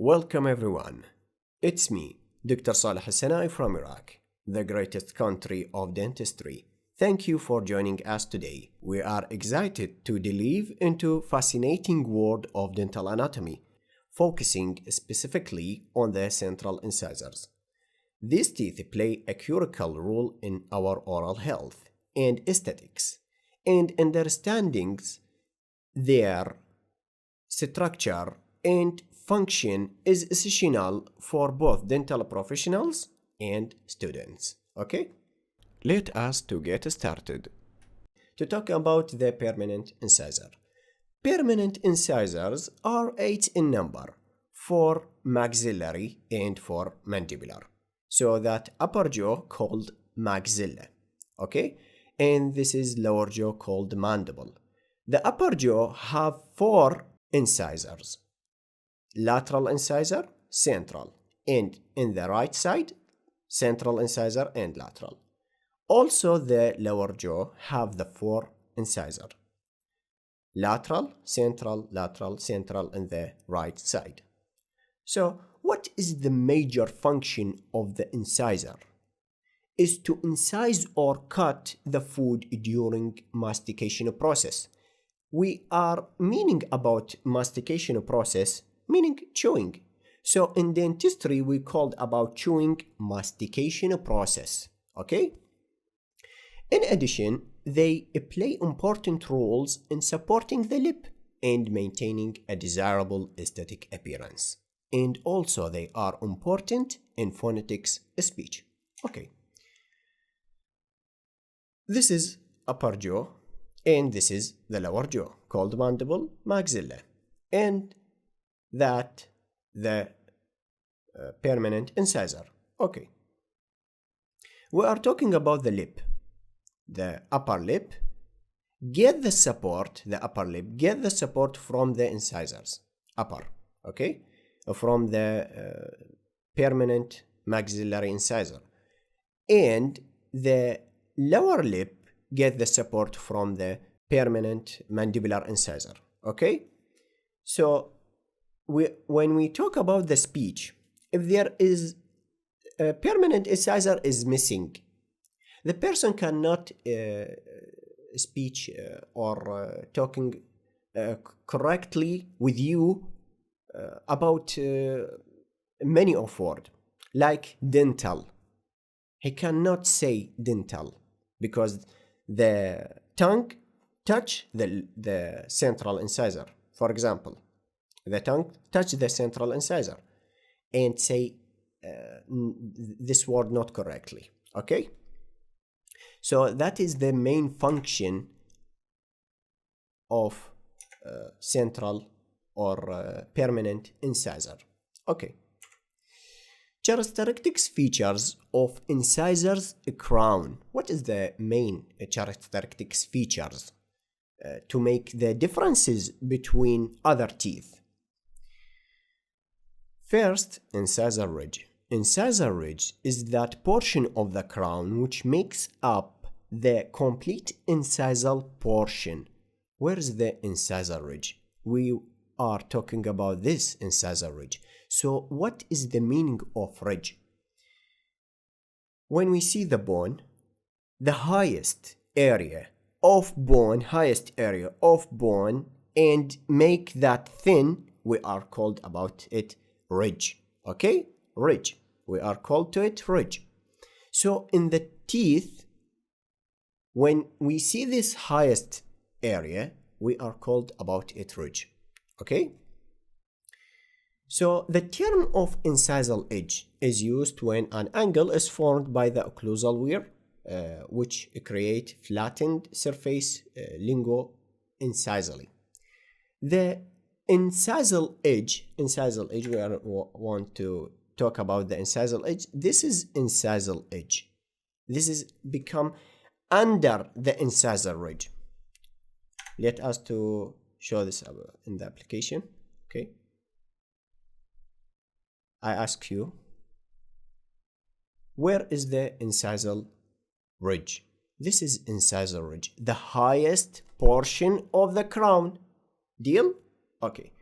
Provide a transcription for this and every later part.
Welcome everyone. It's me, Dr. Saleh Al-Sanai from Iraq, the greatest country of dentistry. Thank you for joining us today. We are excited to delve into fascinating world of dental anatomy, focusing specifically on the central incisors. These teeth play a critical role in our oral health and aesthetics, and understanding their structure and function is essential for both dental professionals and students. Okay? Let us to get started. To talk about the permanent incisor. Permanent incisors are 8 in number, for maxillary and for mandibular. So that upper jaw called maxilla. Okay? And this is lower jaw called mandible. The upper jaw have 4 incisors. Lateral incisor, central, and in the right side, central incisor and lateral. Also, the lower jaw have the 4 incisor. Lateral, central, central, in the right side. So, what is the major function of the incisor? Is to incise or cut the food during mastication process. We are meaning about mastication process, meaning chewing. So in dentistry, we called about chewing mastication process. Okay? In addition, they play important roles in supporting the lip and maintaining a desirable aesthetic appearance. And also they are important in phonetics speech. Okay. This is upper jaw and this is the lower jaw called mandible, maxilla. And that the permanent incisor. Okay. We are talking about the lip. The upper lip get the support, the upper lip get the support from the incisors. Upper, okay? From the permanent maxillary incisor. And the lower lip get the support from the permanent mandibular incisor. Okay? So when we talk about the speech, if there is a permanent incisor is missing, the person cannot speak or talking correctly with you about many of words, like dental. He cannot say dental because the tongue touch the central incisor, for example. The tongue touch the central incisor and say this word not correctly. Okay? So that is the main function of central or permanent incisor. Okay. Charistics features of incisors crown. What is the main charistics features to make the differences between other teeth? First, incisor ridge. Incisor ridge is that portion of the crown which makes up the complete incisal portion. Where is the incisor ridge? We are talking about this incisor ridge. So what is the meaning of ridge? When we see the bone, the highest area of bone, and make that thin, we are called about it ridge. Okay? Ridge. We are called to it ridge. So in the teeth, when we see this highest area, we are called about it ridge. Okay? So the term of incisal edge is used when an angle is formed by the occlusal wear, which create flattened surface lingual-incisally. The incisal edge, we want to talk about the incisal edge. This is incisal edge. This is become under the incisor ridge. Let us to show this in the application. Okay. I ask you, where is the incisal ridge? This is incisor ridge, the highest portion of the crown. Deal? Okay.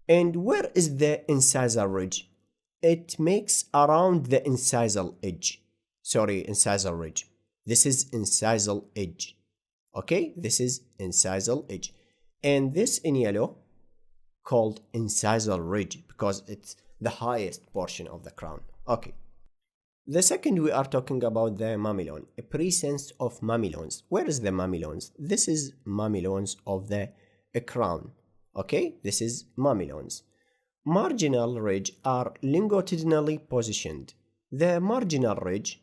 And where is the incisor ridge? It makes around the incisal edge. Sorry, incisor ridge. This is incisal edge. Okay, this is incisal edge. And this in yellow called incisal ridge because it's the highest portion of the crown. Okay. The second, we are talking about the mamelon, a presence of mamelons. Where is the mamelons? This is mamelons of the crown. Okay, this is mamelons. Marginal ridge are longitudinally positioned. The marginal ridge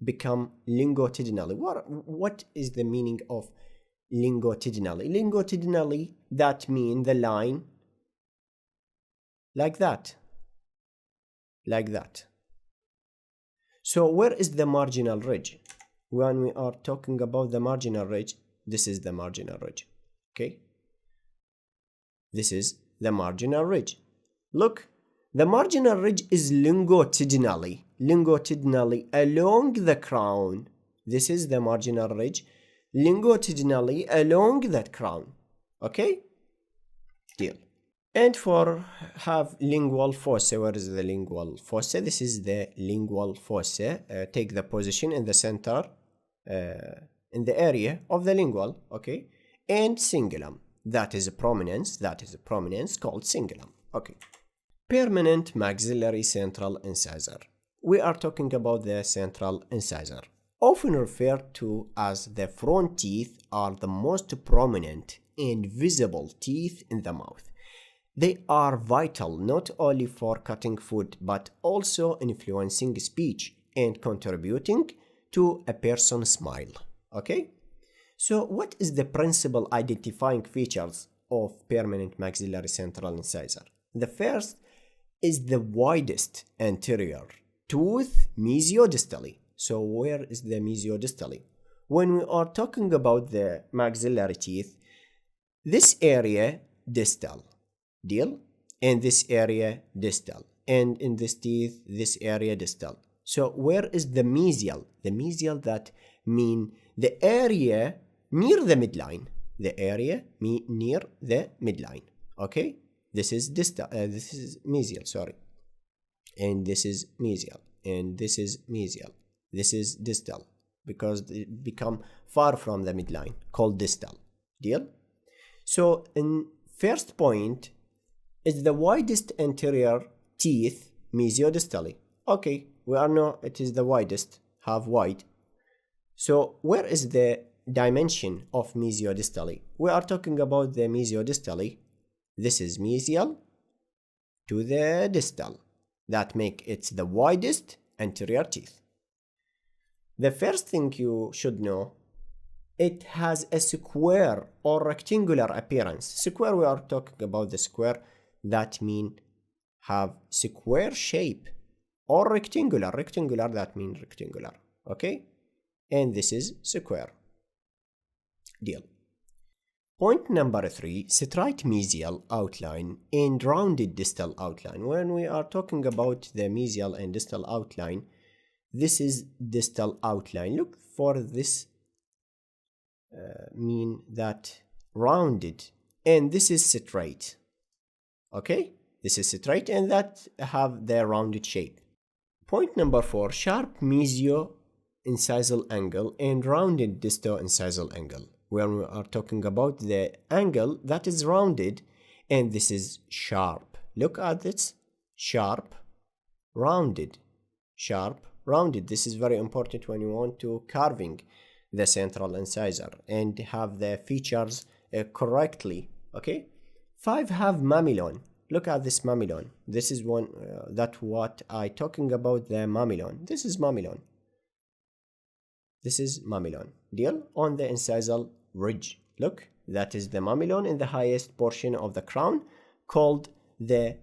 become longitudinally. What is the meaning of longitudinally? Longitudinally, that means the line like that. Like that. So where is the marginal ridge? When we are talking about the marginal ridge, this is the marginal ridge. Okay? This is the marginal ridge. Look, the marginal ridge is longitudinally along the crown. This is the marginal ridge, longitudinally along that crown. Okay? Deal. And for have lingual fossa, where is the lingual fossa? This is the lingual fossa. Take the position in the center, in the area of the lingual, okay? And cingulum, that is a prominence called cingulum, okay? Permanent maxillary central incisor. We are talking about the central incisor, often referred to as the front teeth, are the most prominent and visible teeth in the mouth. They are vital not only for cutting food but also influencing speech and contributing to a person's smile. Okay? So what is the principal identifying features of permanent maxillary central incisor? The first is the widest anterior tooth mesiodistally. So where is the mesiodistally? When we are talking about the maxillary teeth, this area distal. Deal? In this area distal, and in this teeth this area distal. So where is the mesial? The mesial, that mean the area near the midline. The area near the midline. Okay, this is distal. This is mesial. Sorry, and this is mesial, and this is mesial. This is distal because it become far from the midline, called distal. Deal? So in first point is the widest anterior teeth mesiodistally. Okay, we are know it is the widest, have wide. So where is the dimension of mesiodistally? We are talking about the mesiodistally. This is mesial to the distal. That make it the widest anterior teeth. The first thing you should know, it has a square or rectangular appearance. Square, we are talking about the square, that mean have square shape, or rectangular that mean rectangular. Okay, and this is square. Deal. Point number 3, straight mesial outline and rounded distal outline. When we are talking about the mesial and distal outline, this is distal outline. Look for this, mean that rounded, and this is straight. Okay, this is straight and that have the rounded shape. Point number 4, sharp mesio-incisal angle and rounded disto-incisal angle. When we are talking about the angle that is rounded, and this is sharp. Look at this, sharp, rounded, sharp, rounded. This is very important when you want to carving the central incisor and have the features correctly. Okay. 5, have mamelon. Look at this mamelon. This is one that what I talking about, the mamelon. This is mamelon. This is mamelon. Deal? On the incisal ridge. Look, that is the mamelon in the highest portion of the crown, called the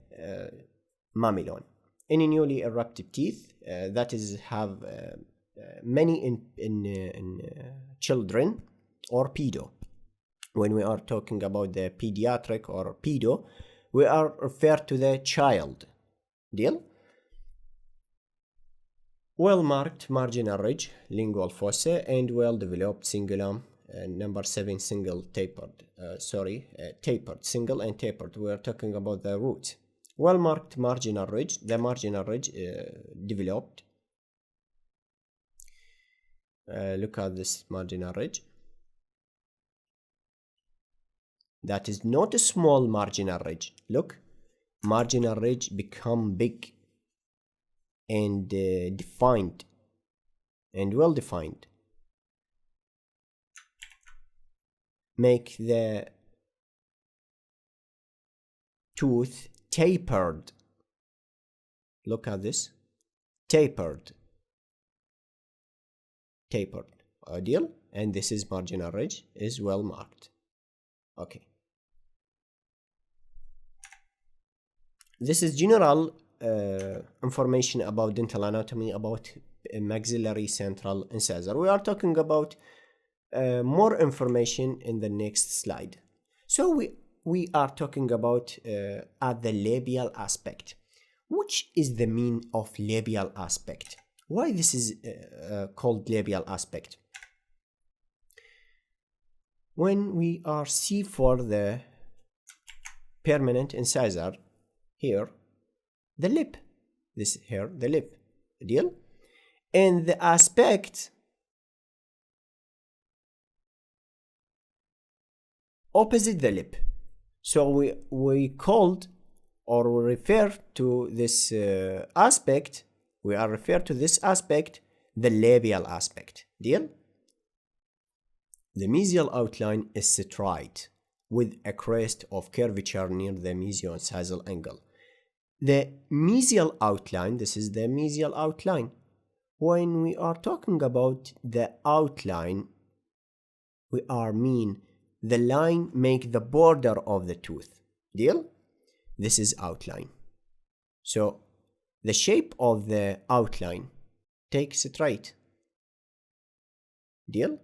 mamelon. Any newly erupted teeth, that is have many in children or pedo. When we are talking about the pediatric or pedo, we are referred to the child. Deal? Well-marked marginal ridge, lingual fossa, and well-developed cingulum, number 7 single tapered. Tapered, single and tapered. We are talking about the root. Well marked marginal ridge. The marginal ridge developed. Look at this marginal ridge. That is not a small marginal ridge. Look, marginal ridge become big and defined and well defined. Make the tooth tapered. Look at this. Tapered. Ideal. And this is marginal ridge is well marked. Okay. This is general information about dental anatomy, about maxillary central incisor. We are talking about more information in the next slide. So we are talking about at the labial aspect. Which is the mean of labial aspect? Why this is called labial aspect? When we are see for the permanent incisor, here the lip, this here the lip, deal, and the aspect opposite the lip. So we called or we refer to this aspect. We are referred to this aspect the labial aspect. Deal. The mesial outline is straight with a crest of curvature near the mesio-incisal angle. The mesial outline, this is the mesial outline. When we are talking about the outline, we are mean the line make the border of the tooth. Deal? This is outline. So the shape of the outline takes straight. Deal?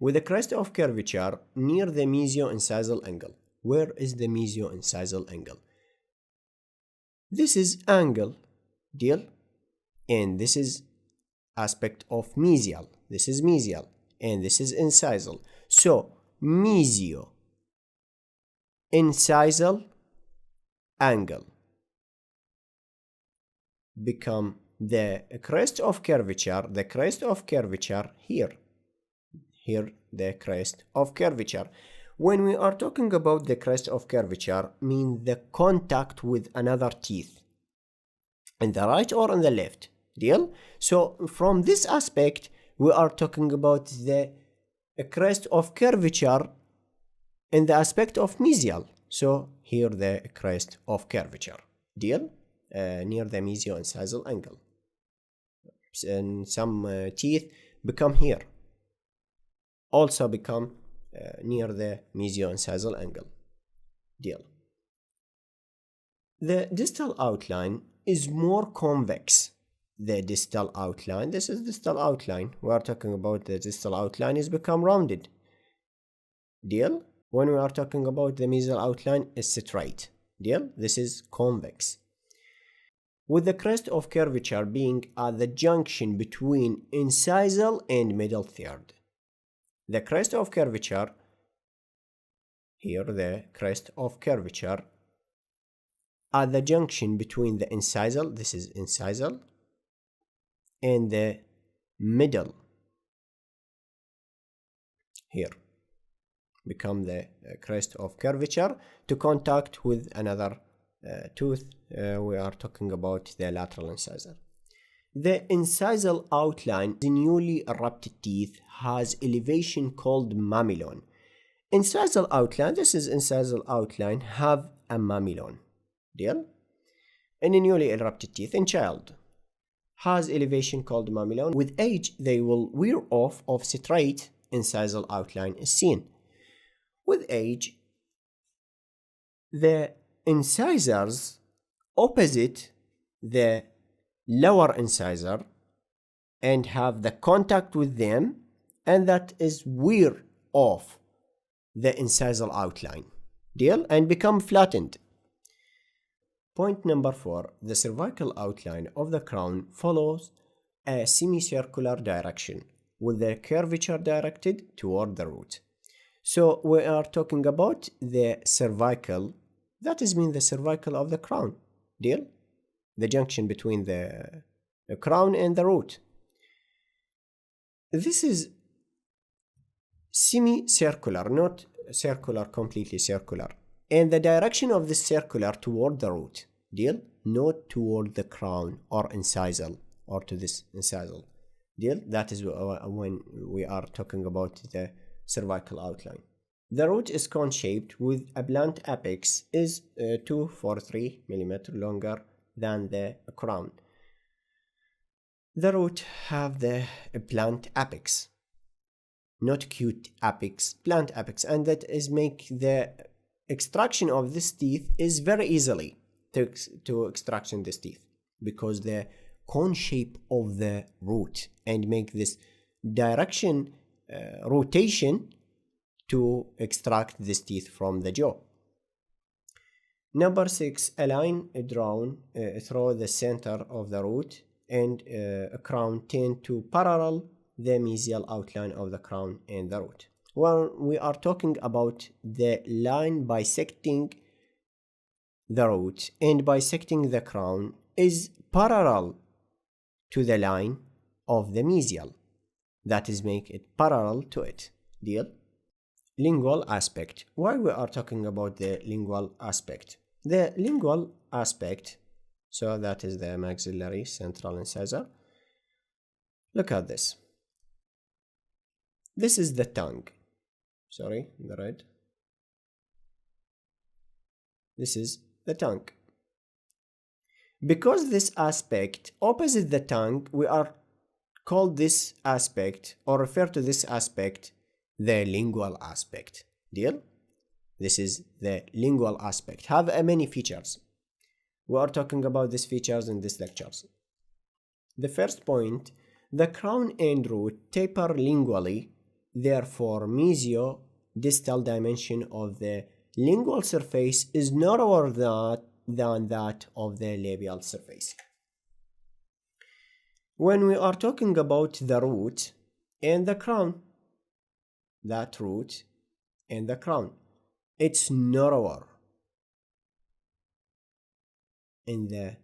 With a crest of curvature near the mesio-incisal angle. Where is the mesio-incisal angle? This is angle, deal, and this is aspect of mesial. This is mesial, and this is incisal. So mesio-incisal angle become the crest of curvature. The crest of curvature here. Here the crest of curvature. When we are talking about the crest of curvature, mean the contact with another teeth in the right or in the left. Deal? So from this aspect, we are talking about the crest of curvature in the aspect of mesial. So here the crest of curvature. Deal? Near the mesio-incisal angle. And some teeth become here. Also become near the mesio-incisal angle. Deal. The distal outline is more convex. The distal outline, this is distal outline. We are talking about the distal outline is become rounded. Deal. When we are talking about the mesial outline is straight. Deal. This is convex. With the crest of curvature being at the junction between incisal and middle third. The crest of curvature, here the crest of curvature, at the junction between the incisal, this is incisal, and the middle, here, become the crest of curvature to contact with another tooth. We are talking about the lateral incisor. The incisal outline, the newly erupted teeth, has elevation called mamelon. Incisal outline, this is incisal outline, have a mamelon. Deal? In a newly erupted teeth in child, has elevation called mamelon. With age, they will wear off of straight incisal outline is seen. With age, the incisors opposite the lower incisor and have the contact with them, and that is wear off the incisal outline. Deal? And become flattened. Point number 4. The cervical outline of the crown follows a semicircular direction. with the curvature directed toward the root. So we are talking about the cervical, that is mean the cervical of the crown, deal? The junction between the crown and the root. This is semicircular, not circular, completely circular. And the direction of this circular toward the root, deal? Not toward the crown or incisal, or to this incisal, deal? That is when we are talking about the cervical outline. The root is cone-shaped with a blunt apex is 243 mm longer than the crown. The root have the blunt apex, not acute apex, blunt apex, and that is make the extraction of this teeth is very easily to extraction this teeth, because the cone shape of the root and make this direction rotation to extract this teeth from the jaw. Number 6, a line drawn through the center of the root and a crown tend to parallel the mesial outline of the crown and the root. When we are talking about the line bisecting the root and bisecting the crown is parallel to the line of the mesial, that is make it parallel to it, deal? Lingual aspect. Why we are talking about the lingual aspect? The lingual aspect, so that is the maxillary central incisor. Look at this. This is the tongue. Sorry, the red. This is the tongue. Because this aspect opposite the tongue, we are called this aspect or refer to this aspect the lingual aspect, deal? This is the lingual aspect, have many features. We are talking about these features in these lectures. The first point, the crown and root taper lingually, therefore mesio-distal dimension of the lingual surface is narrower than that of the labial surface. When we are talking about the root and the crown, that root and the crown, it's narrower in the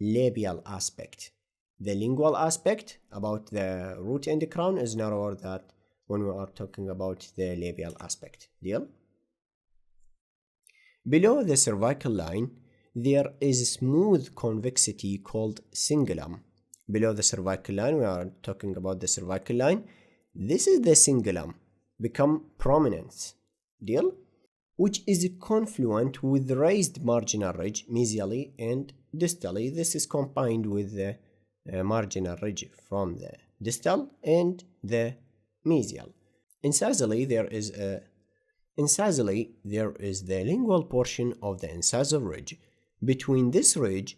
labial aspect. The lingual aspect about the root and the crown is narrower than when we are talking about the labial aspect, deal? Below the cervical line, there is smooth convexity called cingulum. Below the cervical line, we are talking about the cervical line. This is the cingulum, become prominent, deal? Which is confluent with the raised marginal ridge mesially and distally. This is combined with the marginal ridge from the distal and the mesial. Incisally, there is the lingual portion of the incisor ridge. Between this ridge,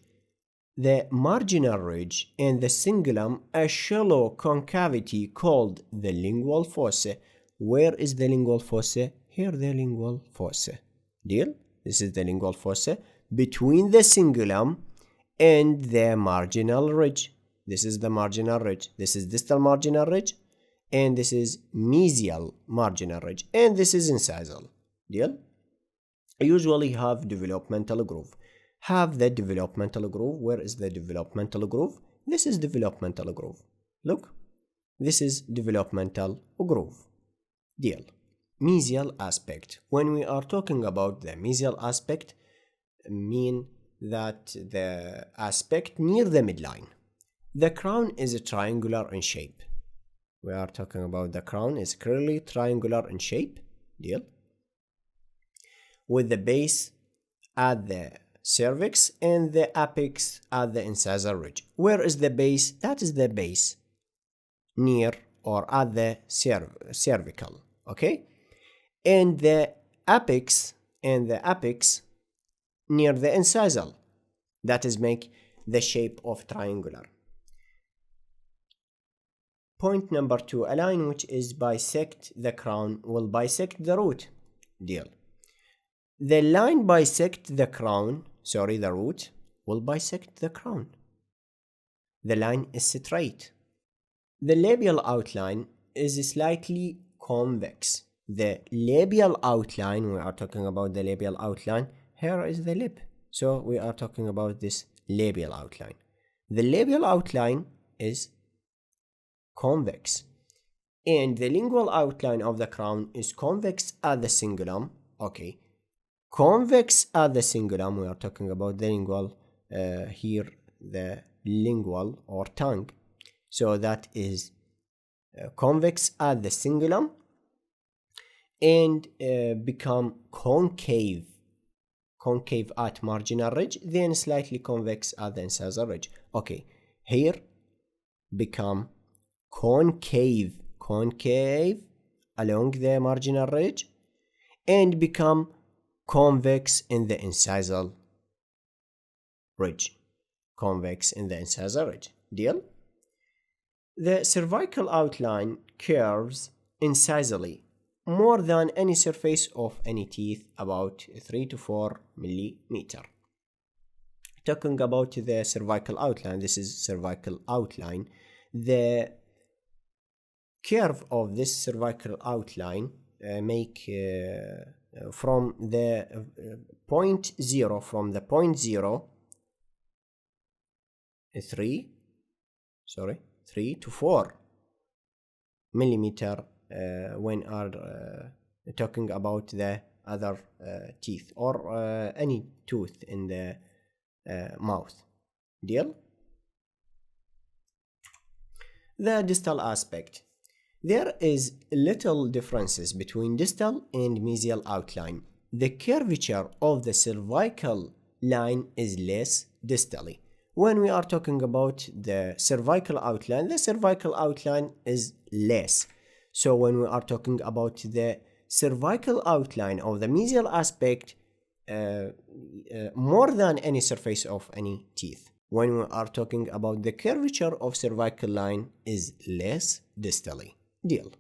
the marginal ridge, and the cingulum, a shallow concavity called the lingual fossa. Where is the lingual fossa? Here the lingual fossa, deal? This is the lingual fossa between the cingulum and the marginal ridge. This is the marginal ridge. This is distal marginal ridge, and this is mesial marginal ridge, and this is incisal, deal? Usually have developmental groove. Have the developmental groove. Where is the developmental groove? This is developmental groove. Look, this is developmental groove, deal? Mesial aspect. When we are talking about the mesial aspect, mean that the aspect near the midline. The crown is triangular in shape. We are talking about the crown is clearly triangular in shape, deal? With the base at the cervix and the apex at the incisor ridge. Where is the base? That is the base near or at the cervical, okay? And the apex near the incisal. That is make the shape of triangular. Point number 2, a line which is bisect the crown will bisect the root, deal? The line bisect the crown, the root will bisect the crown. The line is straight. The labial outline is slightly convex. The labial outline, we are talking about the labial outline. Here is the lip. So we are talking about this labial outline. The labial outline is convex. And the lingual outline of the crown is convex at the cingulum. Okay. Convex at the cingulum, we are talking about the lingual, here the lingual or tongue. So that is convex at the cingulum and become concave at marginal ridge, then slightly convex at the incisor ridge. Okay, here become concave along the marginal ridge and become convex in the incisal ridge. Deal? The cervical outline curves incisally more than any surface of any teeth, about 3 to 4 millimeter. Talking about the cervical outline, this is cervical outline. The curve of this cervical outline from the point 0 3 to 4 millimeter when are talking about the other teeth or any tooth in the mouth. Deal? The distal aspect. There is little differences between distal and mesial outline. The curvature of the cervical line is less distally. When we are talking about the cervical outline is less. So when we are talking about the cervical outline of the mesial aspect, more than any surface of any teeth. When we are talking about the curvature of cervical line is less distally. Deal.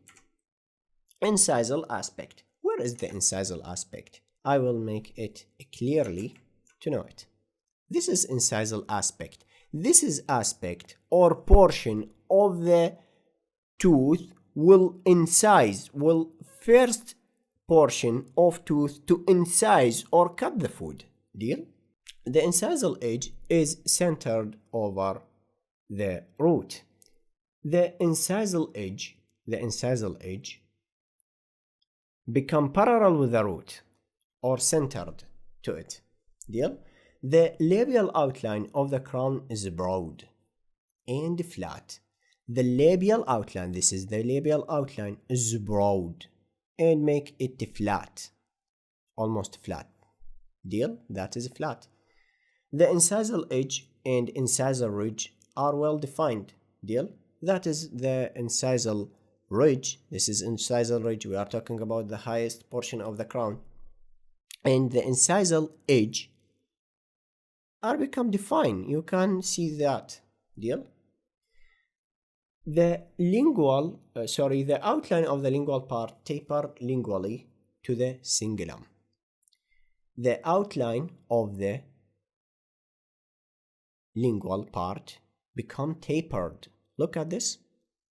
Incisal aspect. Where is the incisal aspect? I will make it clearly to know it. This is incisal aspect. This is aspect or portion of the tooth will first portion of tooth to incise or cut the food. Deal? The incisal edge is centered over the root. The incisal edge become parallel with the root or centered to it. Deal? The labial outline of the crown is broad and flat. The labial outline, this is the labial outline, is broad and make it flat, almost flat. Deal? That is flat. The incisal edge and incisal ridge are well defined. Deal? That is the incisal ridge. This is incisal ridge. We are talking about the highest portion of the crown. And the incisal edge are become defined. You can see that. Deal? The outline of the lingual part taper lingually to the cingulum. The outline of the lingual part become tapered. Look at this.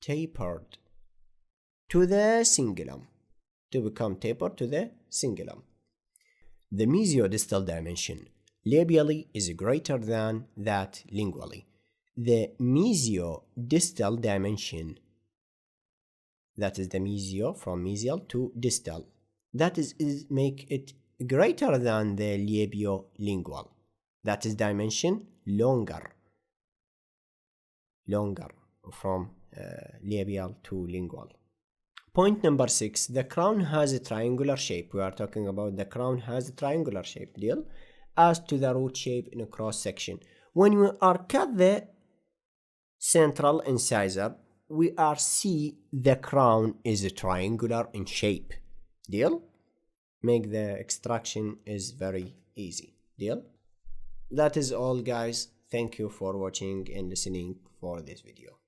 Tapered to the cingulum. To become tapered to the cingulum. The mesiodistal dimension labially is greater than that lingually. The mesiodistal dimension, that is the mesio from mesial to distal, that is make it greater than the labiolingual. That is dimension longer from labial to lingual. Point number 6, the crown has a triangular shape. We are talking about the crown has a triangular shape. Deal? As to the root shape in a cross section. When we are cut the central incisor, we are see the crown is triangular in shape. Deal? Make the extraction is very easy. Deal? That is all, guys. Thank you for watching and listening for this video.